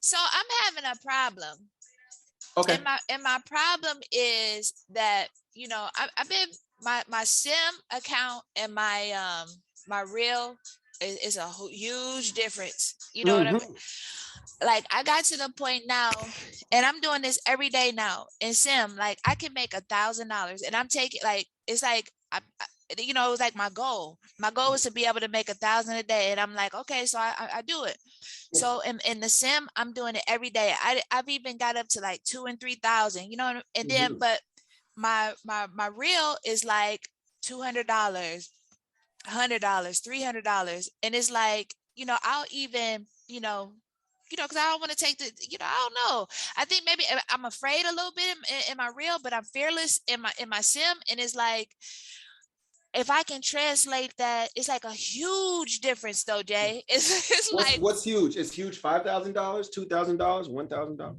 So I'm having a problem. Okay. And my problem is that, you know, I've been my sim account and my real is a huge difference. You know what I mean? Mm-hmm. Like I got to the point now, and I'm doing this every day now in sim. Like I can make $1,000, and I'm taking like it's like you know, it was like my goal. My goal was to be able to make 1,000 a day, and I'm like, okay, so I do it. Yeah. So in the sim, I'm doing it every day. I've even got up to like 2,000 and 3,000, you know, and then Mm-hmm. but my real is like $200, $100, $300, and it's like, you know, I'll even, because I don't want to take the, I don't know. I think maybe I'm afraid a little bit in my real, but I'm fearless in my sim, and it's like if I can translate that, it's like a huge difference though, Jay. It's like What's huge? It's huge. $5,000, $2,000, $1,000.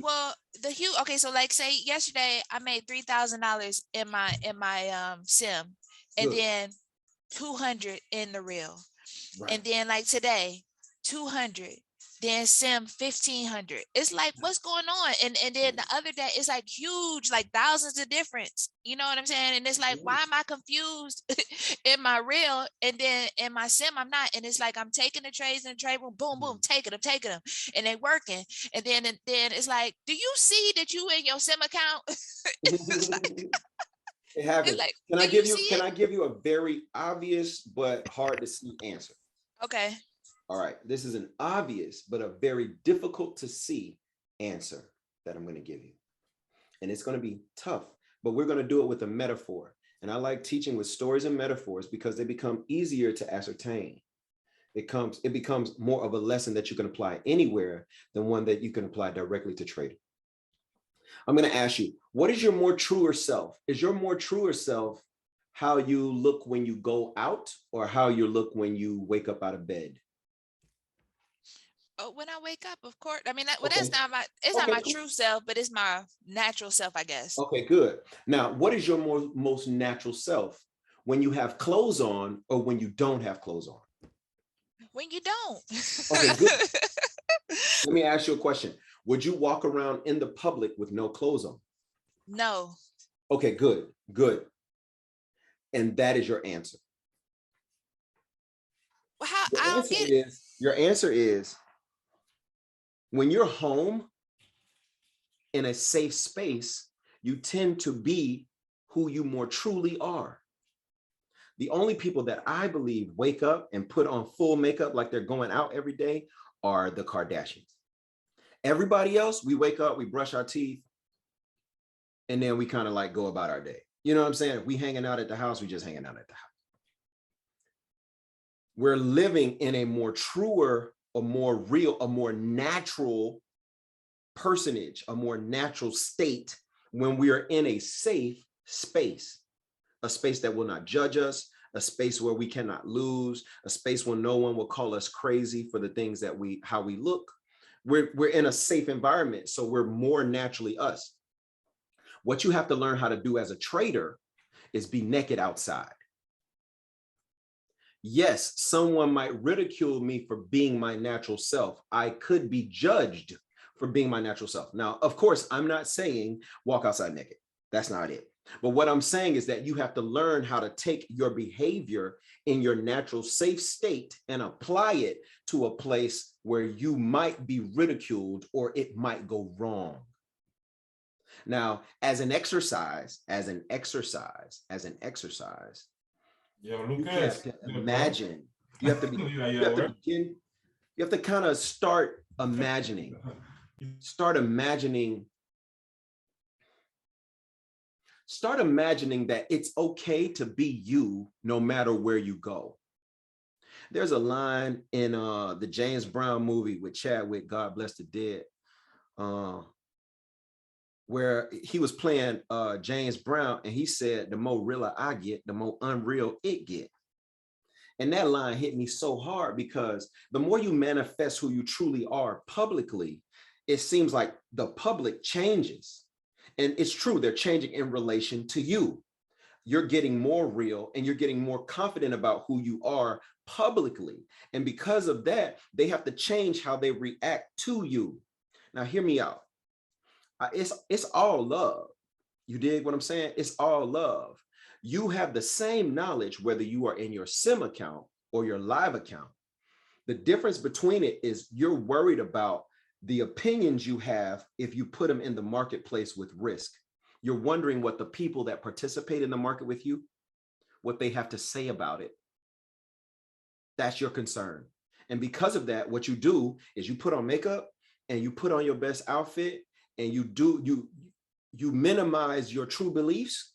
well the huge. Okay, so like say yesterday I made $3,000 in my sim, and Good. then 200 in the real, Right. and then like today 200, then sim 1,500. It's like what's going on? And then the other day it's like huge, like thousands of difference, you know what I'm saying? And it's like, why am I confused in my real, and then in my sim I'm not? And it's like I'm taking the trades in the trade room, boom boom, taking them, and they working. And then it's like, do you see that you in your sim account? It's like, It it's happens. like, Can do I you give see you can it? I give you a very obvious but hard to see answer? Okay. All right. This is an obvious but a very difficult to see answer that I'm going to give you. And it's going to be tough, but we're going to do it with a metaphor. And I like teaching with stories and metaphors because they become easier to ascertain. It becomes more of a lesson that you can apply anywhere than one that you can apply directly to trading. I'm going to ask you, what is your more truer self? Is your more truer self how you look when you go out, or how you look when you wake up out of bed? Oh, when I wake up, of course. I mean, that's Okay. not it's not Okay, my cool. true self, but it's my natural self, I guess. Okay, good. Now, what is your most natural self? When you have clothes on or when you don't have clothes on? When you don't. Okay, good. Let me ask you a question. Would you walk around in the public with no clothes on? No. Okay, good, good. And that is your answer. Well, how Your I don't answer get it. is, your answer is when you're home in a safe space, you tend to be who you more truly are. The only people that I believe wake up and put on full makeup like they're going out every day are the Kardashians. Everybody else, we wake up, we brush our teeth, and then we kind of like go about our day. You know what I'm saying? If we hanging out at the house, we just hanging out at the house. We're living in a more truer, a more real, a more natural personage, a more natural state when we are in a safe space, a space that will not judge us, a space where we cannot lose, a space where no one will call us crazy for the things that how we look. We're in a safe environment, so we're more naturally us. What you have to learn how to do as a trader is be naked outside. Yes, someone might ridicule me for being my natural self. I could be judged for being my natural self. Now, of course, I'm not saying walk outside naked. That's not it. But what I'm saying is that you have to learn how to take your behavior in your natural safe state and apply it to a place where you might be ridiculed or it might go wrong. Now, as an exercise, Yo, you Lucas, have to good bro. imagine, you have to be, You you at have to work? begin, you have to kind of start imagining that it's okay to be you no matter where you go. There's a line in the James Brown movie with Chadwick, God bless the dead, where he was playing James Brown, and he said, the more realer I get, the more unreal it get. And that line hit me so hard because the more you manifest who you truly are publicly, it seems like the public changes. And it's true, they're changing in relation to you. You're getting more real and you're getting more confident about who you are publicly. And because of that, they have to change how they react to you. Now, hear me out. It's all love. You dig what I'm saying? It's all love. You have the same knowledge whether you are in your sim account or your live account. The difference between it is you're worried about the opinions you have if you put them in the marketplace with risk. You're wondering what the people that participate in the market with you, what they have to say about it. That's your concern. And because of that, what you do is you put on makeup and you put on your best outfit and you minimize your true beliefs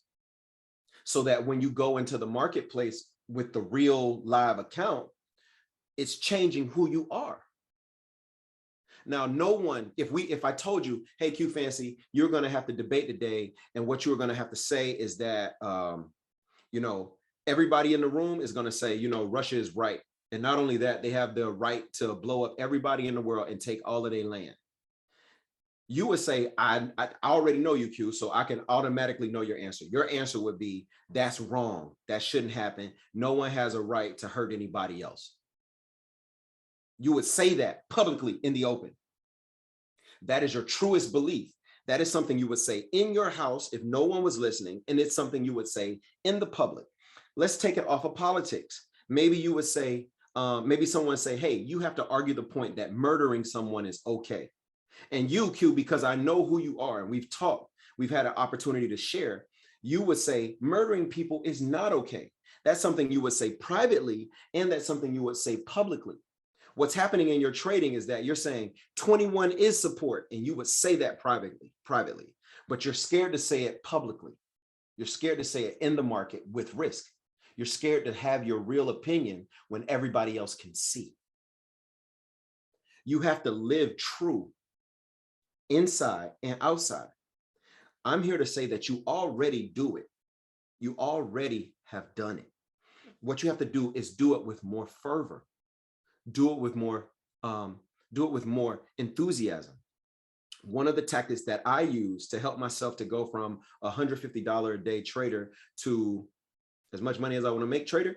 so that when you go into the marketplace with the real live account, it's changing who you are. Now, no one, if I told you, hey, Q Fancy, you're going to have to debate today, and what you're going to have to say is that, everybody in the room is going to say, Russia is right. And not only that, they have the right to blow up everybody in the world and take all of their land. You would say, I already know you, Q, so I can automatically know your answer. Your answer would be, that's wrong. That shouldn't happen. No one has a right to hurt anybody else. You would say that publicly in the open. That is your truest belief. That is something you would say in your house if no one was listening, and it's something you would say in the public. Let's take it off of politics. Maybe you would say, maybe someone say, hey, you have to argue the point that murdering someone is okay. And you, Q, because I know who you are and we've talked, we've had an opportunity to share, you would say murdering people is not okay. That's something you would say privately, and that's something you would say publicly. What's happening in your trading is that you're saying 21 is support, and you would say that privately, but you're scared to say it publicly. You're scared to say it in the market with risk. You're scared to have your real opinion when everybody else can see. You have to live true inside and outside. I'm here to say that you already do it. You already have done it. What you have to do is do it with more fervor. Do it with more enthusiasm. One of the tactics that I use to help myself to go from a $150 a day trader to as much money as I want to make trader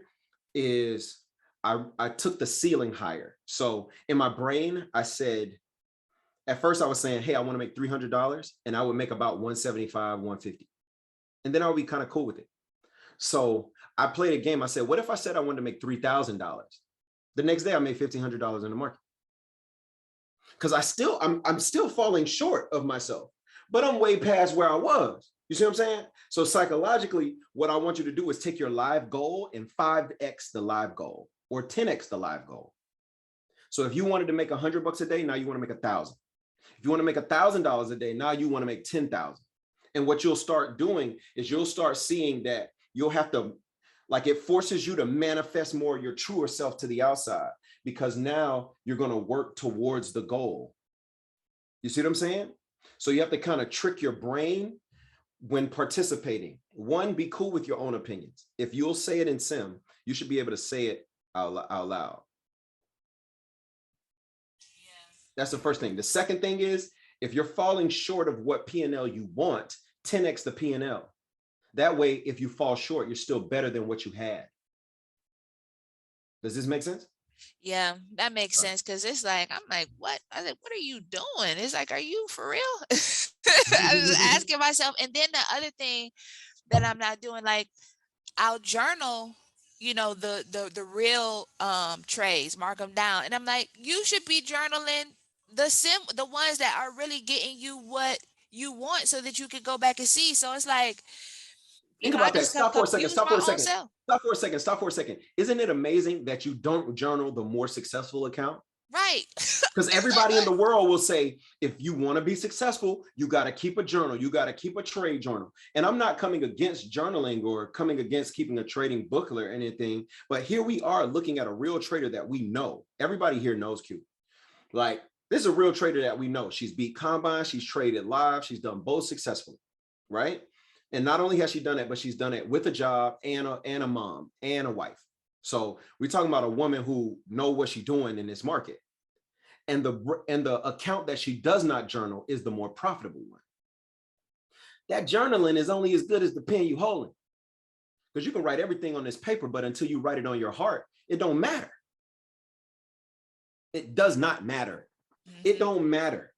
is I took the ceiling higher. So in my brain, I said, at first I was saying, hey, I want to make $300, and I would make about 175, 150. And then I would be kind of cool with it. So I played a game. I said, what if I said I wanted to make $3,000? The next day I made $1,500 in the market. Because I'm still falling short of myself, but I'm way past where I was. You see what I'm saying? So psychologically, what I want you to do is take your live goal and 5x the live goal or 10x the live goal. So if you wanted to make $100 a day, now you want to make 1,000. If you want to make $1,000 a day, now you want to make 10,000. And what you'll start doing is you'll start seeing that you'll have to, like, it forces you to manifest more of your truer self to the outside, because now you're going to work towards the goal. You see what I'm saying? So you have to kind of trick your brain when participating. One, be cool with your own opinions. If you'll say it in sim, you should be able to say it out loud. That's the first thing. The second thing is, if you're falling short of what P&L you want, 10x the P&L. That way, if you fall short, you're still better than what you had. Does this make sense? Yeah, that makes sense, because it's like, I'm like, what? I said, what are you doing? It's like, are you for real? I was asking myself. And then the other thing that I'm not doing, like, I'll journal, the real trades, mark them down. And I'm like, you should be journaling the ones that are really getting you what you want, so that you can go back and see. So it's like, Think I about that. just Stop for a second. confuse my own self. Stop for a second. Isn't it amazing that you don't journal the more successful account? Right. Because everybody in the world will say, if you want to be successful, you got to keep a journal. You got to keep a trade journal. And I'm not coming against journaling or coming against keeping a trading booklet or anything. But here we are looking at a real trader that we know. Everybody here knows Q. Like, this is a real trader that we know. She's beat combine. She's traded live. She's done both successfully. Right. And not only has she done it, but she's done it with a job and a mom and a wife. So we're talking about a woman who knows what she's doing in this market. And the account that she does not journal is the more profitable one. That journaling is only as good as the pen you holding. Because you can write everything on this paper, but until you write it on your heart, it don't matter. It does not matter. It don't matter.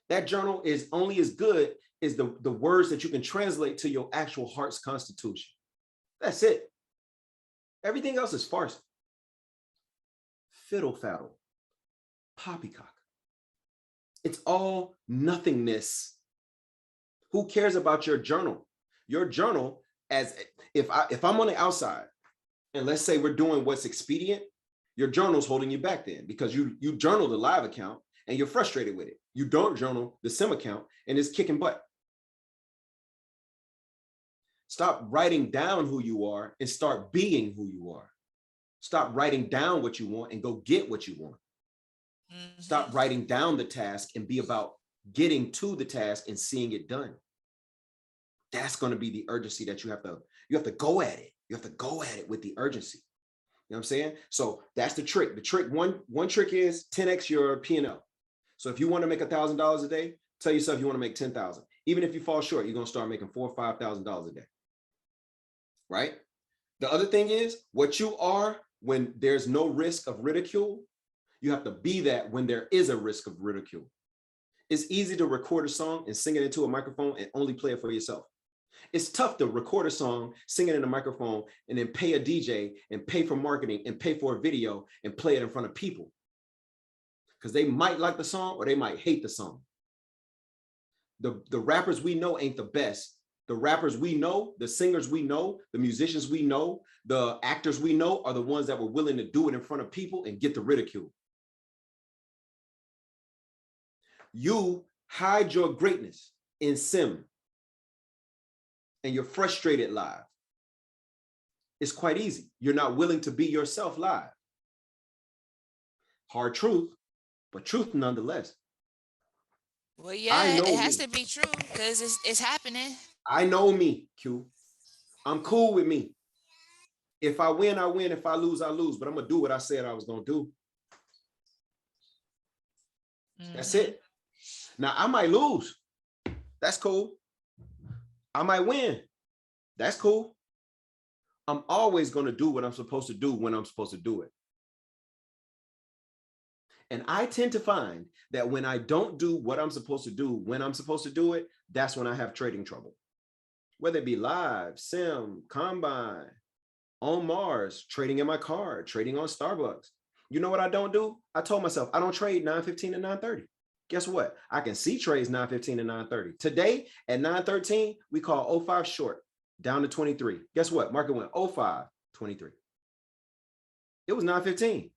That journal is only as good as the words that you can translate to your actual heart's constitution. That's it. Everything else is farce. Fiddle faddle. Poppycock. It's all nothingness. Who cares about your journal? Your journal, as if I'm on the outside, and let's say we're doing what's expedient, your journal's holding you back then because you journal the live account and you're frustrated with it. You don't journal the sim account and it's kicking butt. Stop writing down who you are and start being who you are. Stop writing down what you want and go get what you want. Stop writing down the task and be about getting to the task and seeing it done. That's going to be the urgency that you have to go at it. You have to go at it with the urgency. You know what I'm saying? So that's the trick. The trick, one trick is 10x your P&L. So if you want to make $1,000 a day, tell yourself you want to make 10,000. Even if you fall short, you're going to start making $4,000 or $5,000 a day. Right? The other thing is what you are when there's no risk of ridicule, you have to be that when there is a risk of ridicule. It's easy to record a song and sing it into a microphone and only play it for yourself. It's tough to record a song, sing it in a microphone, and then pay a DJ and pay for marketing and pay for a video and play it in front of people. Because they might like the song or they might hate the song. The rappers we know ain't the best. The rappers we know, the singers we know, the musicians we know, the actors we know are the ones that were willing to do it in front of people and get the ridicule. You hide your greatness in sim and you're frustrated live. It's quite easy. You're not willing to be yourself live. Hard truth, but truth nonetheless. Well, yeah, it has to be true because it's happening. I know me, Q. I'm cool with me. If I win, I win. If I lose, I lose. But I'm going to do what I said I was going to do. That's it. Now, I might lose. That's cool. I might win. That's cool. I'm always going to do what I'm supposed to do when I'm supposed to do it. And I tend to find that when I don't do what I'm supposed to do when I'm supposed to do it, that's when I have trading trouble. Whether it be live, sim, combine, on Mars, trading in my car, trading on Starbucks. You know what I don't do? I told myself I don't trade 9:15 to 9:30. Guess what? I can see trades 9:15 to 9:30. Today at 9:13, we call 05 short down to 23. Guess what? Market went 05, 23. It was 9:15.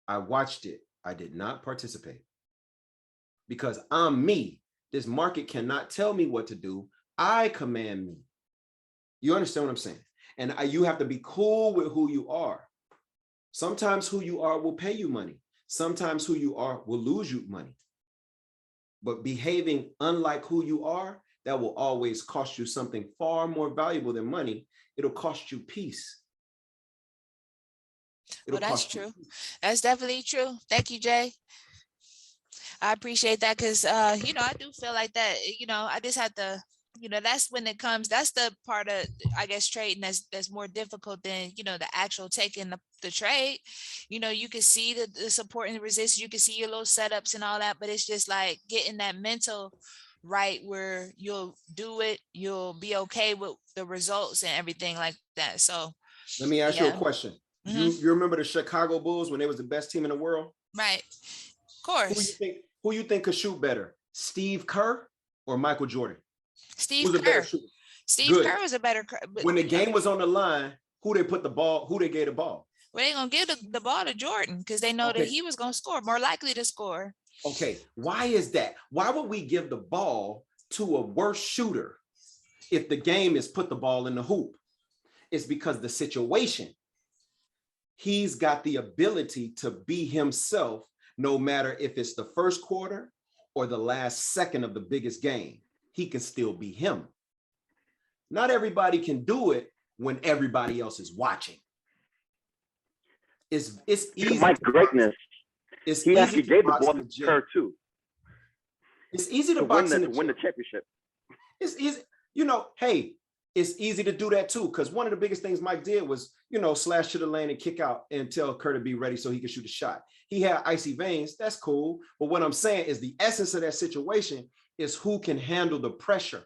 I watched it. I did not participate because I'm me. This market cannot tell me what to do. I command me. You understand what I'm saying? And you have to be cool with who you are. Sometimes who you are will pay you money. Sometimes who you are will lose you money. But behaving unlike who you are, that will always cost you something far more valuable than money. It'll cost you peace. Well, that's true. That's definitely true. Thank you, Jay. I appreciate that because, you know, I do feel like that, you know, I just had to, you know, that's when it comes, that's the part of, I guess, trading that's more difficult than, you know, the actual taking the trade. You know, you can see the support and the resistance, you can see your little setups and all that, but it's just like getting that mental right where you'll do it, you'll be okay with the results and everything like that. So let me ask you a question. You remember the Chicago Bulls when they was the best team in the world? Right. Of course. Who you think could shoot better? Steve Kerr or Michael Jordan? Steve Kerr. Steve Kerr was a better. When the game was on the line, who they gave the ball? Well, they're gonna give the ball to Jordan because they know that he was gonna score, more likely to score. Okay, why is that? Why would we give the ball to a worse shooter if the game is put the ball in the hoop? It's because the situation. He's got the ability to be himself, no matter if it's the first quarter or the last second of the biggest game. He can still be him. Not everybody can do it when everybody else is watching. It's easy. My greatness. He actually gave the ball to Kerr too. It's easy to box in the win the championship. It's easy. You know, hey, it's easy to do that too, because one of the biggest things Mike did was, slash to the lane and kick out and tell Kerr to be ready so he could shoot a shot. He had icy veins. That's cool. But what I'm saying is the essence of that situation is who can handle the pressure,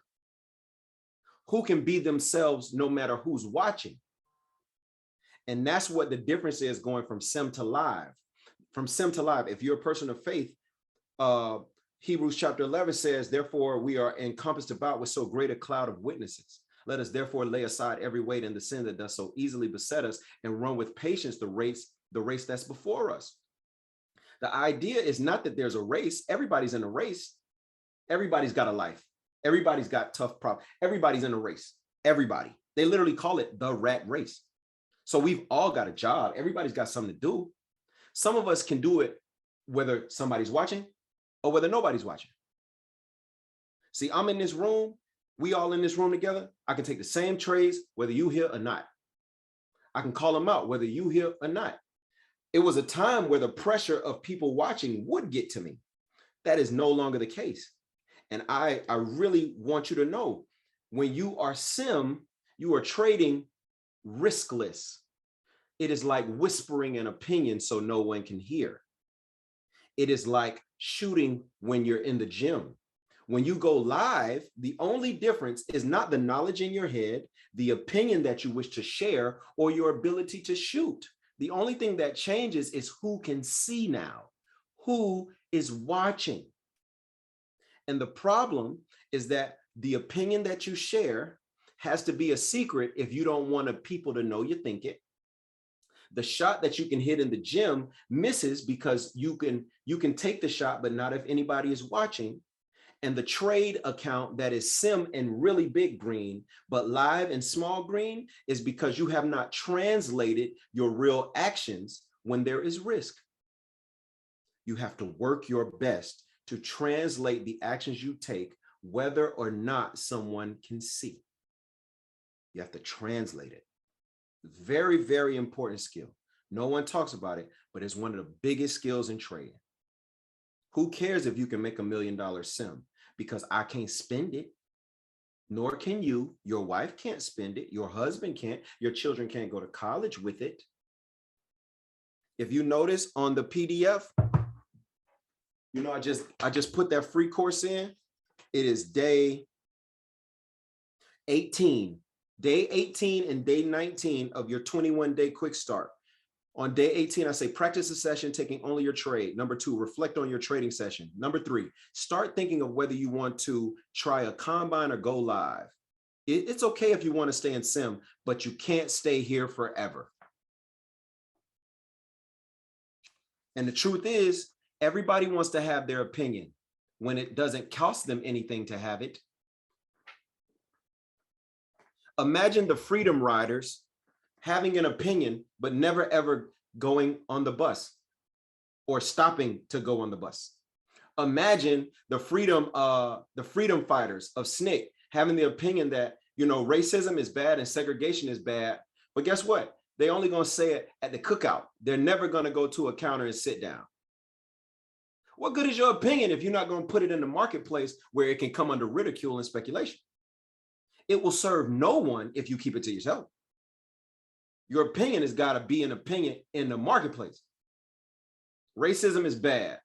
who can be themselves no matter who's watching. And that's what the difference is going from sim to live. From sim to live, if you're a person of faith, Hebrews chapter 11 says, therefore we are encompassed about with so great a cloud of witnesses. Let us therefore lay aside every weight and the sin that does so easily beset us and run with patience the race that's before us. The idea is not that there's a race. Everybody's in a race. Everybody's got a life. Everybody's got tough problems. Everybody's in a race. Everybody. They literally call it the rat race. So we've all got a job. Everybody's got something to do. Some of us can do it whether somebody's watching or whether nobody's watching. See, I'm in this room. We all in this room together. I can take the same trades, whether you here or not. I can call them out, whether you here or not. It was a time where the pressure of people watching would get to me. That is no longer the case. And I really want you to know, when you are sim, you are trading riskless. It is like whispering an opinion so no one can hear. It is like shooting when you're in the gym. When you go live, the only difference is not the knowledge in your head, the opinion that you wish to share, or your ability to shoot. The only thing that changes is who can see now, who is watching. And the problem is that the opinion that you share has to be a secret if you don't want people to know you think it. The shot that you can hit in the gym misses because you can take the shot, but not if anybody is watching. And the trade account that is sim and really big green, but live and small green, is because you have not translated your real actions when there is risk. You have to work your best to translate the actions you take, whether or not someone can see. You have to translate it. Very, very important skill. No one talks about it, but it's one of the biggest skills in trading. Who cares if you can make $1 million sim? Because I can't spend it, nor can you. Your wife can't spend it. Your husband can't. Your children can't go to college with it. If you notice on the PDF, I just put that free course in. It is day 18. Day 18 and day 19 of your 21-day quick start. On day 18, I say, practice a session taking only your trade. Number 2, reflect on your trading session. Number 3, start thinking of whether you want to try a combine or go live. It's okay if you want to stay in sim, but you can't stay here forever. And the truth is, everybody wants to have their opinion when it doesn't cost them anything to have it. Imagine the freedom riders having an opinion, but never ever going on the bus or stopping to go on the bus. Imagine the freedom fighters of SNCC having the opinion that, racism is bad and segregation is bad. But guess what? They're only going to say it at the cookout. They're never going to go to a counter and sit down. What good is your opinion if you're not going to put it in the marketplace where it can come under ridicule and speculation? It will serve no one if you keep it to yourself. Your opinion has got to be an opinion in the marketplace. Racism is bad.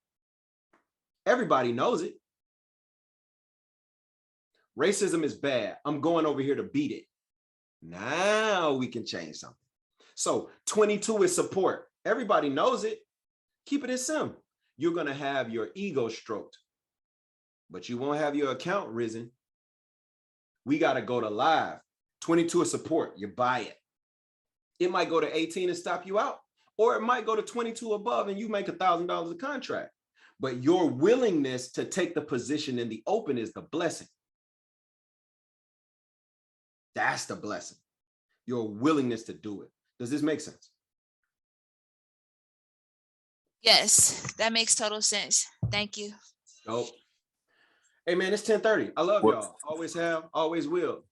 Everybody knows it. Racism is bad. I'm going over here to beat it. Now we can change something. So 22 is support. Everybody knows it. Keep it in sim. You're going to have your ego stroked, but you won't have your account risen. We got to go to live. 22 is support. You buy it. It might go to 18 and stop you out, or it might go to 22 above and you make $1,000 a contract. But your willingness to take the position in the open is the blessing. That's the blessing. Your willingness to do it. Does this make sense? Yes, that makes total sense. Thank you. Dope. Hey man, it's 10:30. I love y'all. Always have, always will.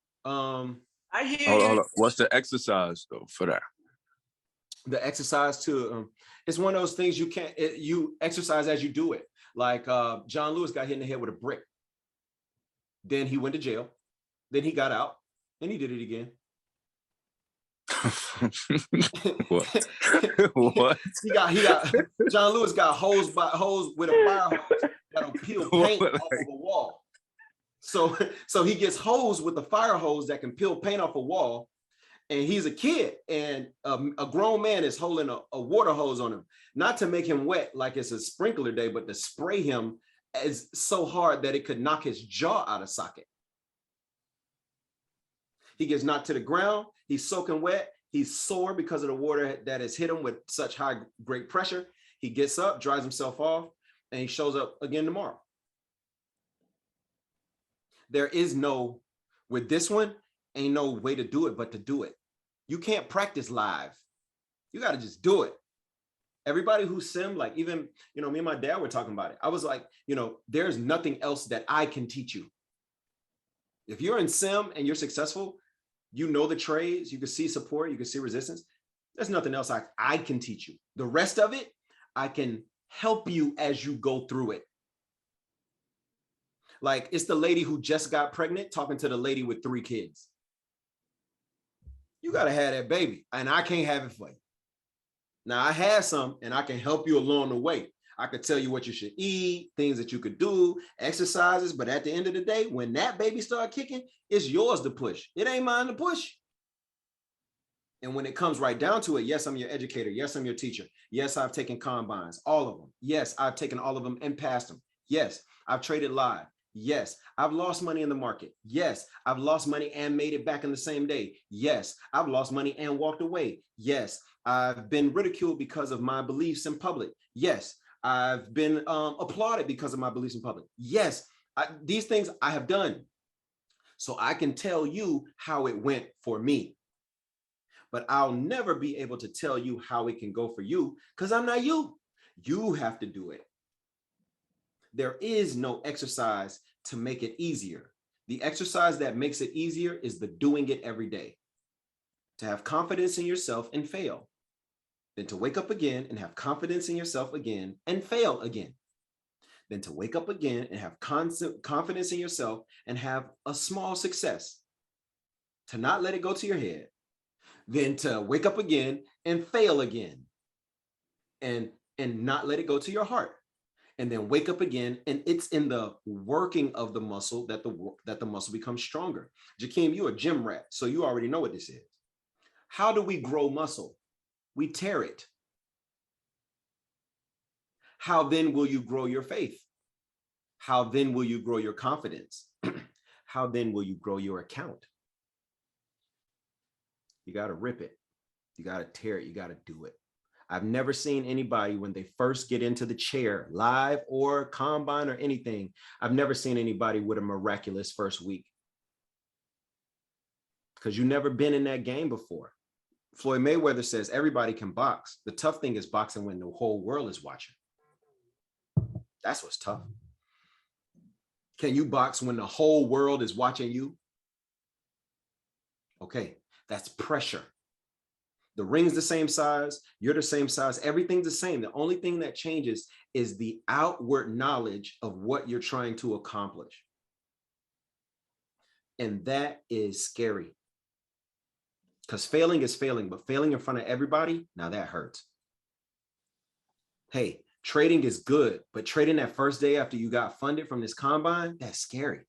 I hear Hold you. on. What's the exercise though for that? The exercise it's one of those things you exercise as you do it. Like John Lewis got hit in the head with a brick. Then he went to jail. Then he got out. And he did it again. What? What? he got John Lewis got hose with a fire hose that'll peel paint off of a wall. So he gets hosed with the fire hose that can peel paint off a wall. And he's a kid, and a grown man is holding a water hose on him, not to make him wet like it's a sprinkler day, but to spray him as so hard that it could knock his jaw out of socket. He gets knocked to the ground. He's soaking wet. He's sore because of the water that has hit him with such great pressure. He gets up, dries himself off, and he shows up again tomorrow. There is no, with this one, ain't no way to do it but to do it. You can't practice live. You got to just do it. Everybody who sim, like even, me and my dad were talking about it. I was like, there's nothing else that I can teach you. If you're in sim and you're successful, you know the trades, you can see support, you can see resistance. There's nothing else I can teach you. The rest of it, I can help you as you go through it. Like it's the lady who just got pregnant talking to the lady with 3 kids. You got to have that baby, and I can't have it for you. Now, I had some, and I can help you along the way. I could tell you what you should eat, things that you could do, exercises, but at the end of the day, when that baby start kicking, it's yours to push. It ain't mine to push. And when it comes right down to it, yes, I'm your educator. Yes, I'm your teacher. Yes, I've taken combines, all of them. Yes, I've taken all of them and passed them. Yes, I've traded live. Yes, I've lost money in the market. Yes, I've lost money and made it back in the same day. Yes, I've lost money and walked away. Yes, I've been ridiculed because of my beliefs in public. Yes, I've been applauded because of my beliefs in public. Yes, these things I have done. So I can tell you how it went for me. But I'll never be able to tell you how it can go for you because I'm not you. You have to do it. There is no exercise to make it easier. The exercise that makes it easier is the doing it every day. To have confidence in yourself and fail. Then to wake up again and have confidence in yourself again and fail again. Then to wake up again and have constant confidence in yourself and have a small success. To not let it go to your head. Then to wake up again and fail again. And not let it go to your heart. And then wake up again, and it's in the working of the muscle that the muscle becomes stronger. Jakeem, you're a gym rat, so you already know what this is. How do we grow muscle? We tear it. How then will you grow your faith? How then will you grow your confidence? How then will you grow your account? You got to rip it. You got to tear it. You got to do it. I've never seen anybody when they first get into the chair, live or combine or anything, I've never seen anybody with a miraculous first week. Because you've never been in that game before. Floyd Mayweather says everybody can box. The tough thing is boxing when the whole world is watching. That's what's tough. Can you box when the whole world is watching you? Okay, that's pressure. The ring's the same size, you're the same size, everything's the same. The only thing that changes is the outward knowledge of what you're trying to accomplish. And that is scary. Because failing is failing, but failing in front of everybody, now that hurts. Hey, trading is good, but trading that first day after you got funded from this combine, that's scary.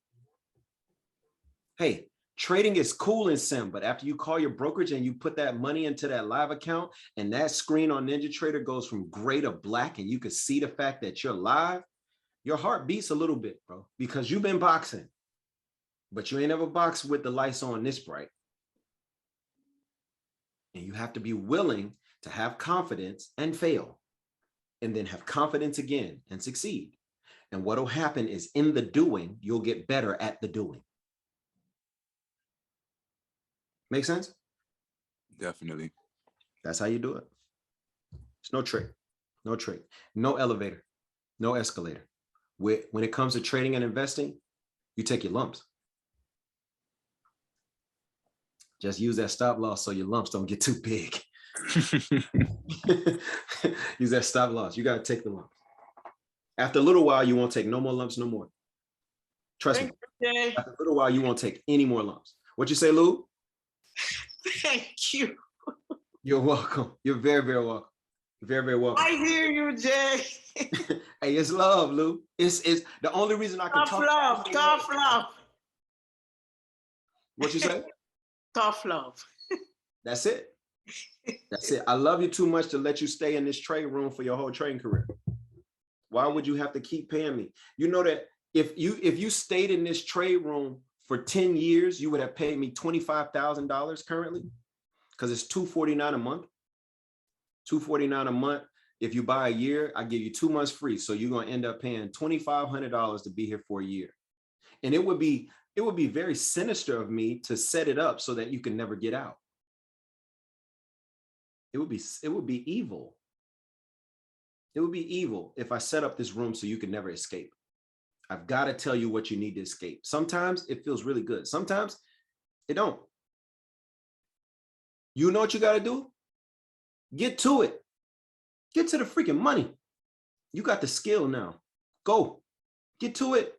Hey, trading is cool in sim, but after you call your brokerage and you put that money into that live account and that screen on NinjaTrader goes from gray to black and you can see the fact that you're live, your heart beats a little bit, bro, because you've been boxing, but you ain't ever boxed with the lights on this bright. And you have to be willing to have confidence and fail, and then have confidence again and succeed. And what'll happen is in the doing, you'll get better at the doing. Make sense? Definitely. That's how you do it. It's no trick, no trick, no elevator, no escalator. When it comes to trading and investing, you take your lumps. Just use that stop loss so your lumps don't get too big. Use that stop loss. You got to take the lumps. After a little while, you won't take no more lumps no more. Trust me. After a little while, you won't take any more lumps. What you say, Lou? Thank you. You're welcome. You're very, very welcome. Very, very welcome. I hear you, Jay. Hey, it's love, Lou. It's the only reason I can Tough talk. love, tough love. What you say? Tough love. That's it. That's it. I love you too much to let you stay in this trade room for your whole trading career. Why would you have to keep paying me? You know that if you stayed in this trade room for 10 years, you would have paid me $25,000 currently, because it's $249 a month. $249 a month. If you buy a year, I give you 2 months free. So you're going to end up paying $2,500 to be here for a year. And it would be very sinister of me to set it up so that you can never get out. It would be evil. It would be evil if I set up this room so you can never escape. I've got to tell you what you need to escape. Sometimes it feels really good. Sometimes it don't. You know what you got to do? Get to it. Get to the freaking money. You got the skill now. Go. Get to it.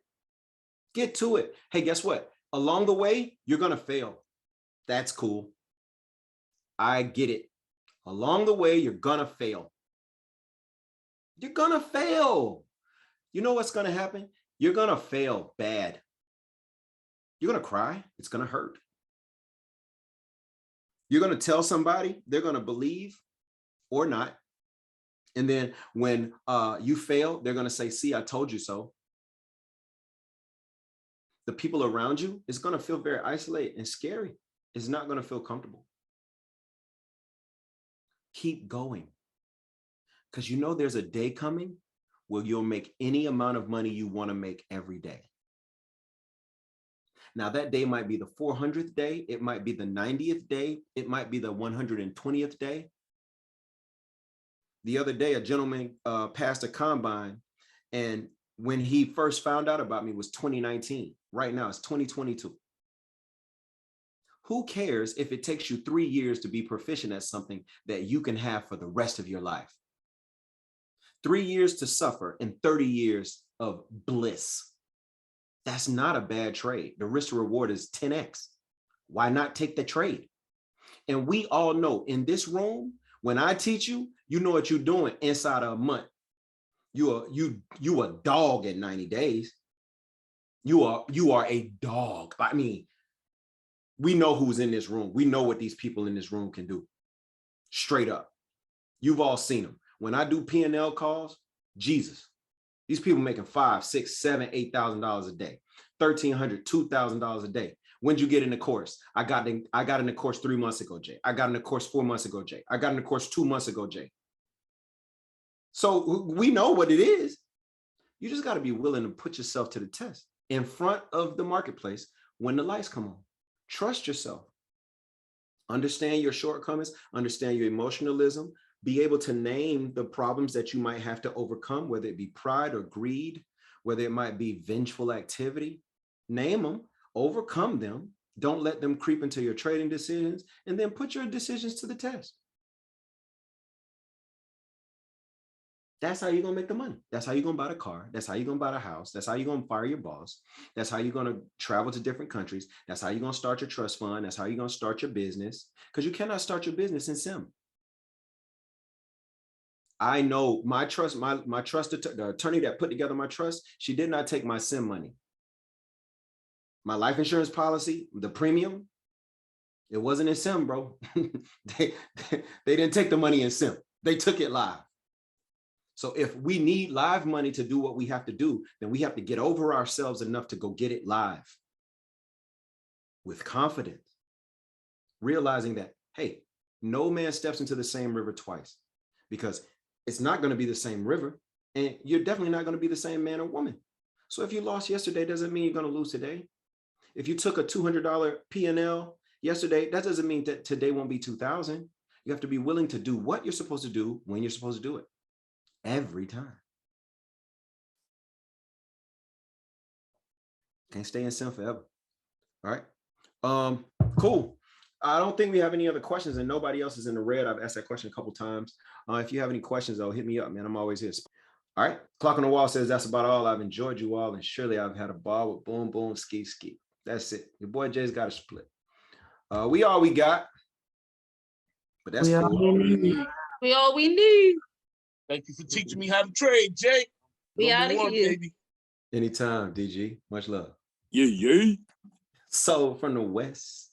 Get to it. Hey, guess what? Along the way, you're going to fail. That's cool. I get it. Along the way, you're going to fail. You're going to fail. You know what's going to happen? You're going to fail bad. You're going to cry. It's going to hurt. You're going to tell somebody, they're going to believe or not. And then when you fail, they're going to say, see, I told you so. The people around you is going to feel very isolated and scary. It's not going to feel comfortable. Keep going. Because you know there's a day coming where you'll make any amount of money you want to make every day. Now that day might be the 400th day. It might be the 90th day. It might be the 120th day. The other day, a gentleman passed a combine, and when he first found out about me was 2019. Right now, it's 2022. Who cares if it takes you 3 years to be proficient at something that you can have for the rest of your life? 3 years to suffer and 30 years of bliss. That's not a bad trade. The risk to reward is 10x. Why not take the trade? And we all know in this room, when I teach you, you know what you're doing inside of a month. You a dog at 90 days. You are a dog. I mean, we know who's in this room. We know what these people in this room can do. Straight up. You've all seen them. When I do P&L calls, Jesus, these people making $5,000, $6,000, $7,000, $8,000 a day, $1,300, $2,000 a day. When'd you get in the course? I got in the course 3 months ago, Jay. I got in the course 4 months ago, Jay. I got in the course 2 months ago, Jay. So we know what it is. You just got to be willing to put yourself to the test in front of the marketplace when the lights come on. Trust yourself. Understand your shortcomings, understand your emotionalism, be able to name the problems that you might have to overcome, whether it be pride or greed, whether it might be vengeful activity. Name them, overcome them. Don't let them creep into your trading decisions, and then put your decisions to the test. That's how you're going to make the money. That's how you're going to buy the car. That's how you're going to buy the house. That's how you're going to fire your boss. That's how you're going to travel to different countries. That's how you're going to start your trust fund. That's how you're going to start your business, because you cannot start your business in sim. I know my trust, my trust, the attorney that put together my trust, she did not take my sim money. My life insurance policy, the premium, it wasn't in sim, bro. they didn't take the money in sim. They took it live. So if we need live money to do what we have to do, then we have to get over ourselves enough to go get it live with confidence, realizing that, hey, no man steps into the same river twice, because it's not going to be the same river, and you're definitely not going to be the same man or woman. So if you lost yesterday, doesn't mean you're going to lose today. If you took a $200 P&L yesterday, that doesn't mean that today won't be 2,000. You have to be willing to do what you're supposed to do when you're supposed to do it. Every time. Can't stay in sim forever. All right. Cool. I don't think we have any other questions, and nobody else is in the red. I've asked that question a couple times. If you have any questions, though, hit me up, man. I'm always here. All right. Clock on the wall says that's about all. I've enjoyed you all, and surely I've had a ball with boom, boom, ski, ski. That's it. Your boy Jay's got a split. We all we got. But that's cool. We all we need. Thank you for teaching me how to trade, Jay. We Number out of one, here. baby. Anytime, DG. Much love. Yeah. So from the West,